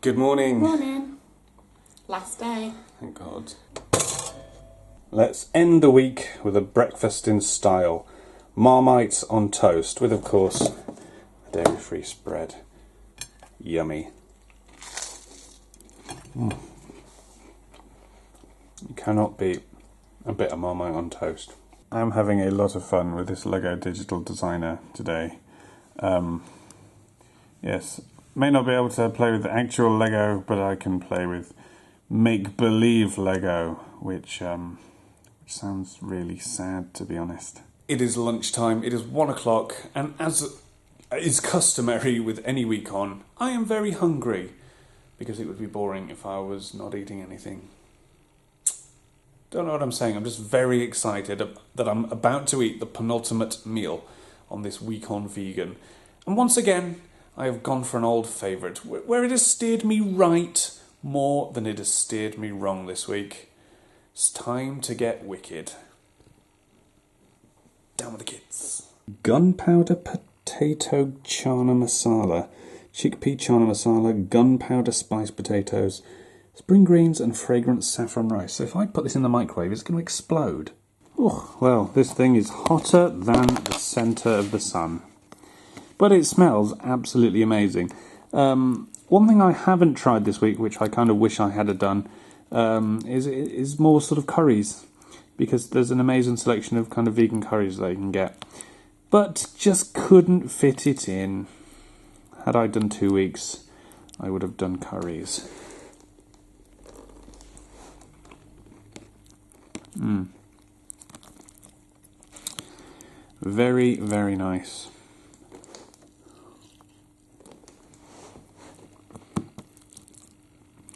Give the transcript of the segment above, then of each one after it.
Good morning. Morning. Last day. Thank God. Let's end the week with a breakfast in style. Marmite on toast with, of course, a dairy-free spread. Yummy. You cannot beat a bit of Marmite on toast. I'm having a lot of fun with this Lego digital designer today. Yes, may not be able to play with the actual Lego, but I can play with make-believe Lego, which sounds really sad, to be honest. It is lunchtime, it is 1 o'clock, and as is customary with any week on, I am very hungry, because it would be boring if I was not eating anything. Don't know what I'm saying, I'm just very excited that I'm about to eat the penultimate meal on this week on vegan. And once again, I have gone for an old favourite, where it has steered me right more than it has steered me wrong this week. It's time to get wicked. Down with the kids. Gunpowder potato chana masala, chickpea chana masala, gunpowder spiced potatoes, spring greens and fragrant saffron rice. So if I put this in the microwave, it's going to explode. Oh, well, this thing is hotter than the centre of the sun. But it smells absolutely amazing. One thing I haven't tried this week, which I kind of wish I had done, is more sort of curries. Because there's an amazing selection of kind of vegan curries that you can get. But just couldn't fit it in. Had I done 2 weeks, I would have done curries. Very, very nice.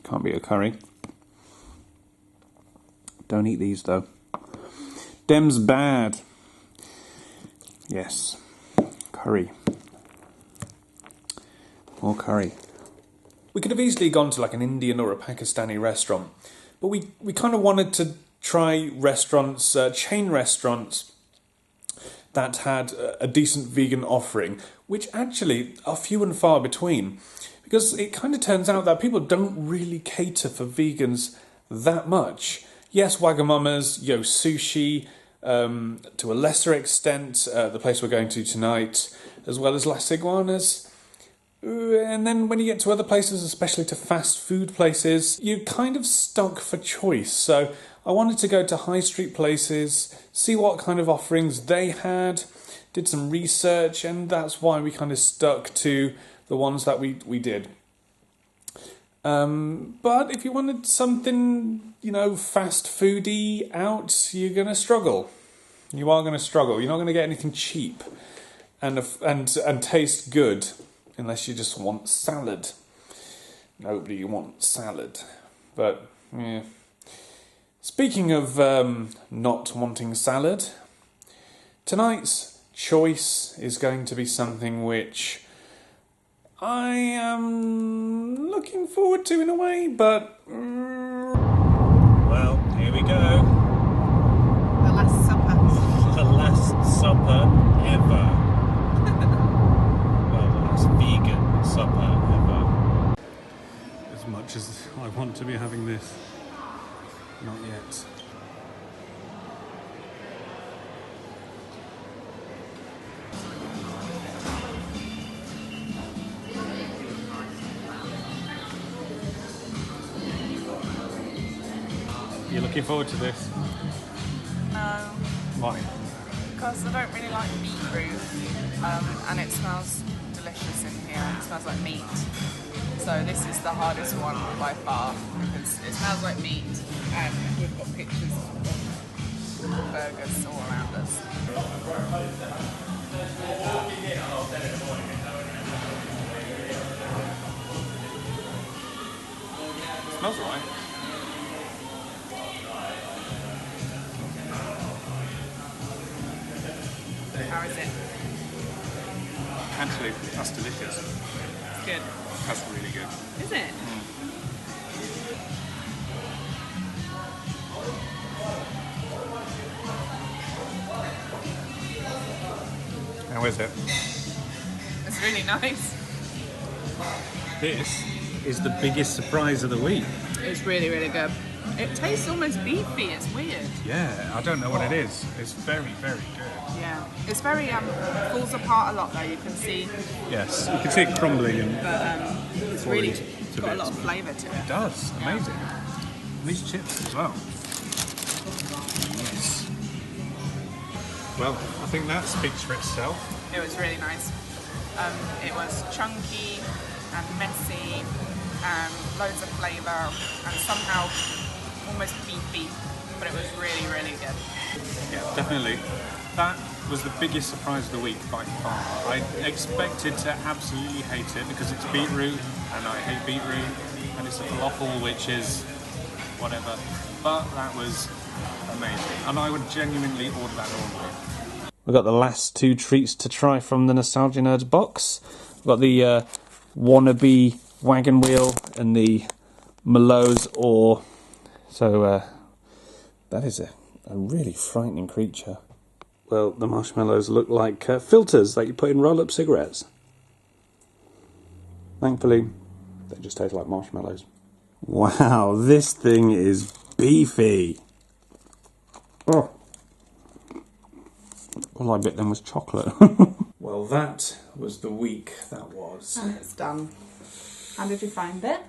Can't beat a curry. Don't eat these though. Dem's bad. Yes. Curry. More curry. We could have easily gone to like an Indian or a Pakistani restaurant, but we kind of wanted to try restaurants, chain restaurants that had a decent vegan offering, which actually are few and far between. Because it kind of turns out that people don't really cater for vegans that much. Yes, Wagamama's, Yo Sushi, to a lesser extent, the place we're going to tonight, as well as Las Iguanas. And then when you get to other places, especially to fast food places, you're kind of stuck for choice. So I wanted to go to high street places, see what kind of offerings they had, did some research, and that's why we kind of stuck to the ones that we did. But if you wanted something, fast foody out, you're going to struggle. You are going to struggle. You're not going to get anything cheap and taste good unless you just want salad. Nobody wants salad. But, yeah. Speaking of not wanting salad, tonight's choice is going to be something which I am looking forward to in a way, but well, here we go. The last supper. The last supper ever. Well, the last vegan supper ever. As much as I want to be having this, not yet. You're looking forward to this? No, Why? because I don't really like beetroot, and it smells delicious in here. It smells like meat. So this is the hardest one by far, because it smells like meat, and we've got pictures of burgers all around us. It smells alright. How is it? Actually, that's delicious. It's good. That's really good. Is it? How is it? It's really nice. This is the biggest surprise of the week. It's really, really good. It tastes almost beefy. It's weird. Yeah, I don't know what it is. It's very, very good. Yeah, it's very falls apart a lot though. You can see, Yes, you can see it crumbling and it's falling really to got a bits. lot of flavour to it. It does. Amazing. And these chips as well. Yes. Well, I think that speaks for itself. It was really nice. It was chunky and messy and loads of flavour and somehow almost beefy, but it was really, really good. Yeah, definitely. That was the biggest surprise of the week by far. I expected to absolutely hate it because it's beetroot and I hate beetroot and it's a falafel which is whatever, but that was amazing and I would genuinely order that normally. We've got the last two treats to try from the Nostalgia Nerds box. We've got the wannabe wagon wheel and the Mallows ore. So that is a really frightening creature. Well, the marshmallows look like filters that you put in roll-up cigarettes. Thankfully, they just taste like marshmallows. Wow, this thing is beefy. Oh. All I bit then was chocolate. Well, that was the week that was. And it's done. How did you find it?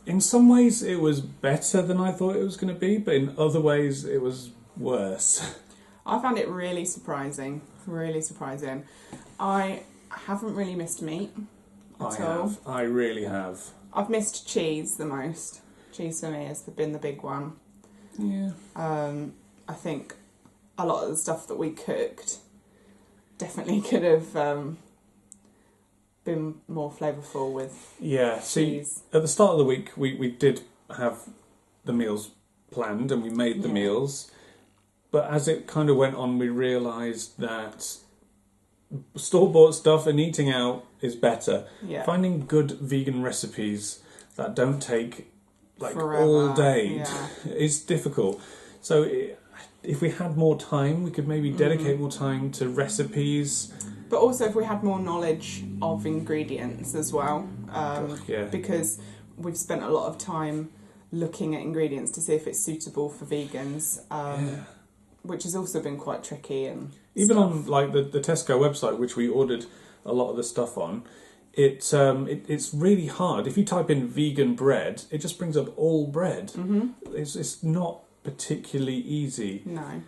In some ways it was better than I thought it was going to be, but in other ways it was worse. I found it really surprising. Really surprising. I haven't really missed meat at all. I really have. I've missed cheese the most. Cheese for me has been the big one. Yeah. I think a lot of the stuff that we cooked definitely could have been more flavourful with cheese. At the start of the week we did have the meals planned and we made the meals, but as it kind of went on we realised that store-bought stuff and eating out is better. Yeah. Finding good vegan recipes that don't take like Forever. all day is difficult. So if we had more time, we could maybe dedicate more time to recipes. But also if we had more knowledge of ingredients as well. Because we've spent a lot of time looking at ingredients to see if it's suitable for vegans, which has also been quite tricky. And even on like the Tesco website, which we ordered a lot of the stuff on, it's really hard. If you type in vegan bread, it just brings up all bread. Mm-hmm. It's not particularly easy. No.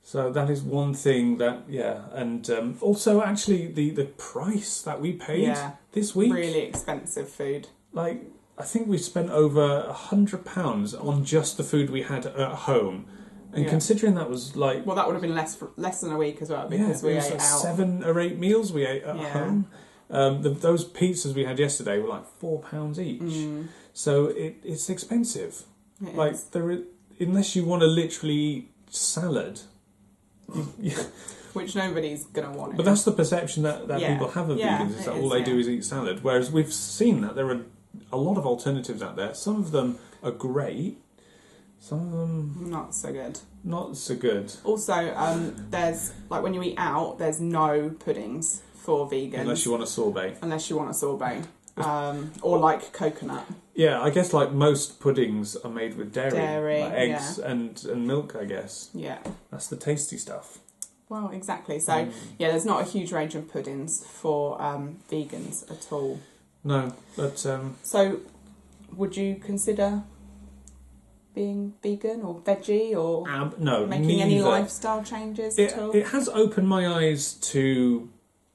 So that is one thing that, and also actually the price that we paid this week. Really expensive food. Like, I think we spent over £100 on just the food we had at home. And considering that was like... Well, that would have been less than a week as well, because we ate like out. 7 or 8 meals we ate at home. Those pizzas we had yesterday were like £4 each. So it's expensive. It is. Unless you want to literally eat salad... Which nobody's going to want. But that's the perception that people have of vegans, is that all they do is eat salad. Whereas we've seen that there are a lot of alternatives out there. Some of them are great, some of them... not so good. Not so good. Also, there's, like when you eat out, there's no puddings for vegans. Unless you want a sorbet. Or like coconut. Yeah, I guess like most puddings are made with dairy like eggs yeah. and milk, I guess. Yeah. That's the tasty stuff. Well, exactly. So, yeah, there's not a huge range of puddings for vegans at all. No, but... So, would you consider being vegan or veggie or no, making any lifestyle changes at all? It has opened my eyes to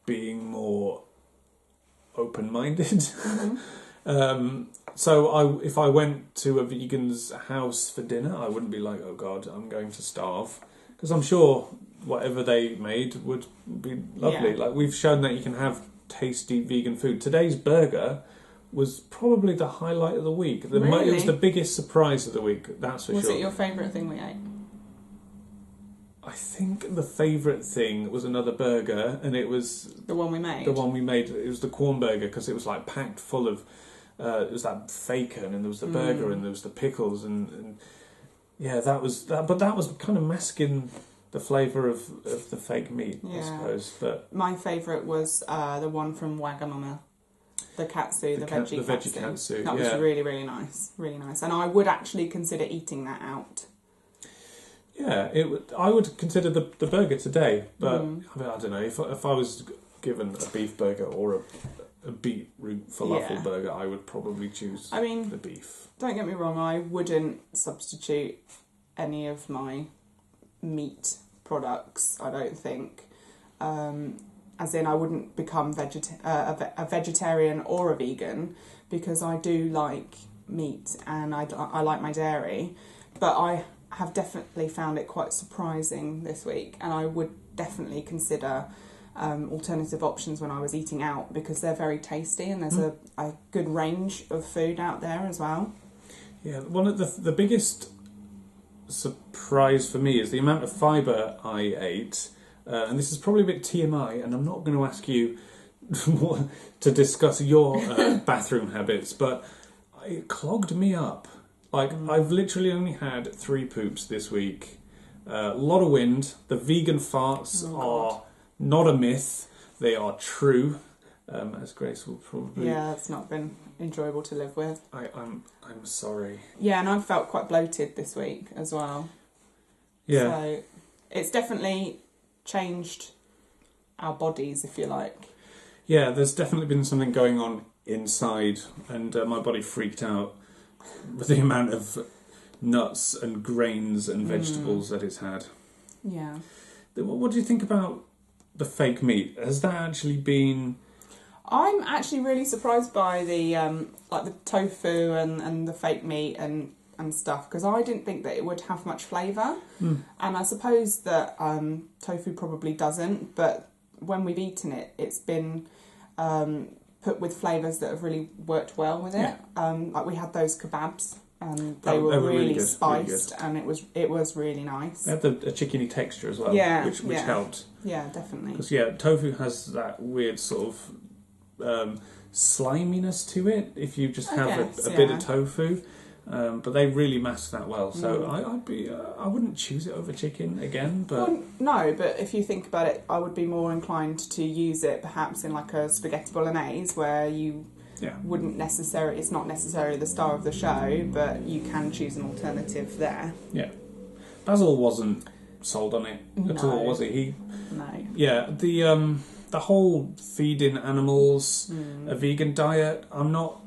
being more open-minded. Mm-hmm. So if I went to a vegan's house for dinner, I wouldn't be like, oh God, I'm going to starve. Because I'm sure whatever they made would be lovely. Yeah. Like, we've shown that you can have tasty vegan food. Today's burger was probably the highlight of the week. Really? It was the biggest surprise of the week, that's for sure. Was it your favourite thing we ate? I think the favourite thing was another burger, and it was... The one we made? The one we made. It was the corn burger, because it was like packed full of... it was that bacon, and there was the burger, and there was the pickles, and yeah, that was... But that was kind of masking the flavour of the fake meat, I suppose. But my favourite was the one from Wagamama. the katsu, the veggie katsu. That was really, really nice. Really nice. And I would actually consider eating that out. Yeah, I would consider the burger today, but I mean, I don't know, if I was given a beef burger or a beetroot falafel burger, I would probably choose the beef. Don't get me wrong, I wouldn't substitute any of my meat products, I don't think. As in, I wouldn't become a vegetarian or a vegan, because I do like meat and I like my dairy, but I have definitely found it quite surprising this week, and I would definitely consider alternative options when I was eating out, because they're very tasty and there's a good range of food out there as well. Yeah, one of the biggest surprise for me is the amount of fibre I ate, and this is probably a bit TMI, and I'm not going to ask you to discuss your bathroom habits, but it clogged me up. Like, I've literally only had 3 poops this week. A lot of wind. The vegan farts are not a myth. They are true, as Grace will probably... Yeah, it's not been enjoyable to live with. I'm sorry. Yeah, and I've felt quite bloated this week as well. Yeah. So it's definitely changed our bodies, if you like. Yeah, there's definitely been something going on inside, and my body freaked out with the amount of nuts and grains and vegetables that it's had. Yeah. What do you think about the fake meat? Has that actually been... I'm actually really surprised by the like the tofu and the fake meat and stuff, because I didn't think that it would have much flavour. And I suppose that tofu probably doesn't, but when we've eaten it, it's been... put with flavours that have really worked well with it. Yeah. Like we had those kebabs, and they were really good, spiced, really and it was really nice. They had a chickeny texture as well, which helped. Yeah, definitely. Because tofu has that weird sort of sliminess to it if you just have a bit of tofu. But they really masked that well, so I wouldn't choose it over chicken again. But no, but if you think about it, I would be more inclined to use it perhaps in like a spaghetti bolognese, where you wouldn't necessarily, it's not necessarily the star of the show, but you can choose an alternative there. Yeah, Basil wasn't sold on it at all, was he? No. Yeah, the whole feeding animals a vegan diet, I'm not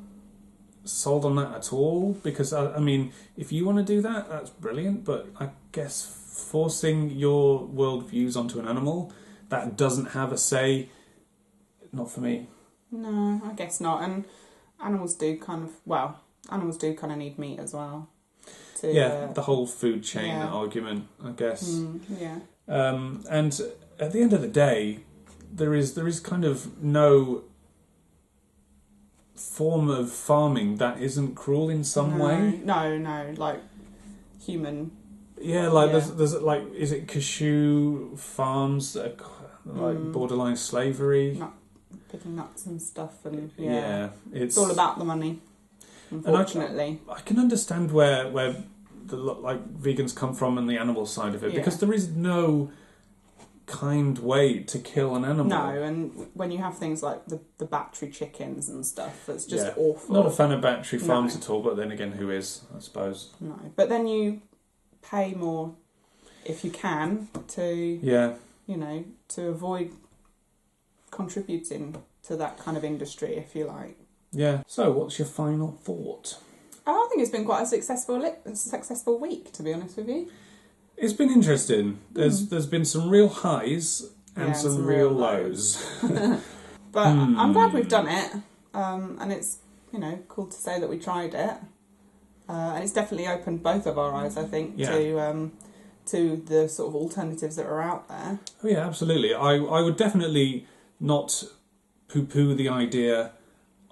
sold on that at all, because I mean, if you want to do that, that's brilliant, but I guess forcing your world views onto an animal that doesn't have a say, not for me. No, I guess not. And animals do kind of need meat as well. The whole food chain argument, I guess. And at the end of the day, there is kind of no form of farming that isn't cruel in some way. No, like human. Yeah, like there's like, is it cashew farms that are like borderline slavery? Picking nuts and stuff, and it's all about the money. Unfortunately, I can understand where the vegans come from and the animal side of it, because there is no kind way to kill an animal. No, and when you have things like the battery chickens and stuff, that's just awful. Not a fan of battery farms at all, but then again, who is, I suppose? No, but then you pay more if you can to to avoid contributing to that kind of industry, if you like. Yeah. So, what's your final thought? I think it's been quite a successful week, to be honest with you. It's been interesting. There's been some real highs and some real lows. But I'm glad we've done it, and it's cool to say that we tried it, and it's definitely opened both of our eyes, I think, to the sort of alternatives that are out there. Oh yeah, absolutely. I would definitely not poo-poo the idea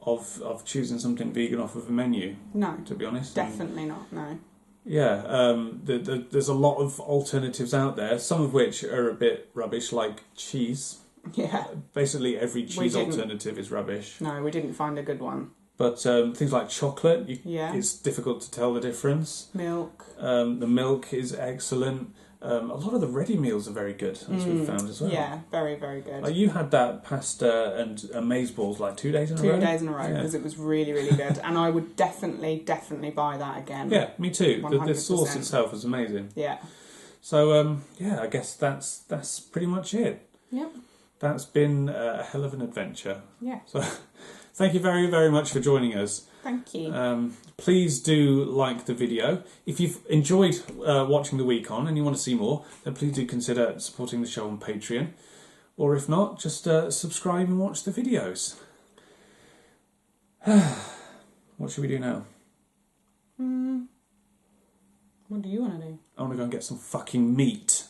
of choosing something vegan off of a menu. No, to be honest, definitely not. No. Yeah, there's a lot of alternatives out there, some of which are a bit rubbish, like cheese. Yeah. Basically, every cheese alternative is rubbish. No, we didn't find a good one. But things like chocolate, it's difficult to tell the difference. Milk. The milk is excellent. A lot of the ready meals are very good, as we've found as well. Yeah, very, very good. You had that pasta and maize balls like 2 days in a row? 2 days in a row, because it was really, really good. And I would definitely buy that again. Yeah, me too. The 100%. sauce itself was amazing. Yeah. So, I guess that's pretty much it. Yep. That's been a hell of an adventure. Yeah. So, thank you very, very much for joining us. Thank you. Please do like the video. If you've enjoyed watching the week on and you want to see more, then please do consider supporting the show on Patreon. Or if not, just subscribe and watch the videos. What should we do now? What do you want to do? I want to go and get some fucking meat.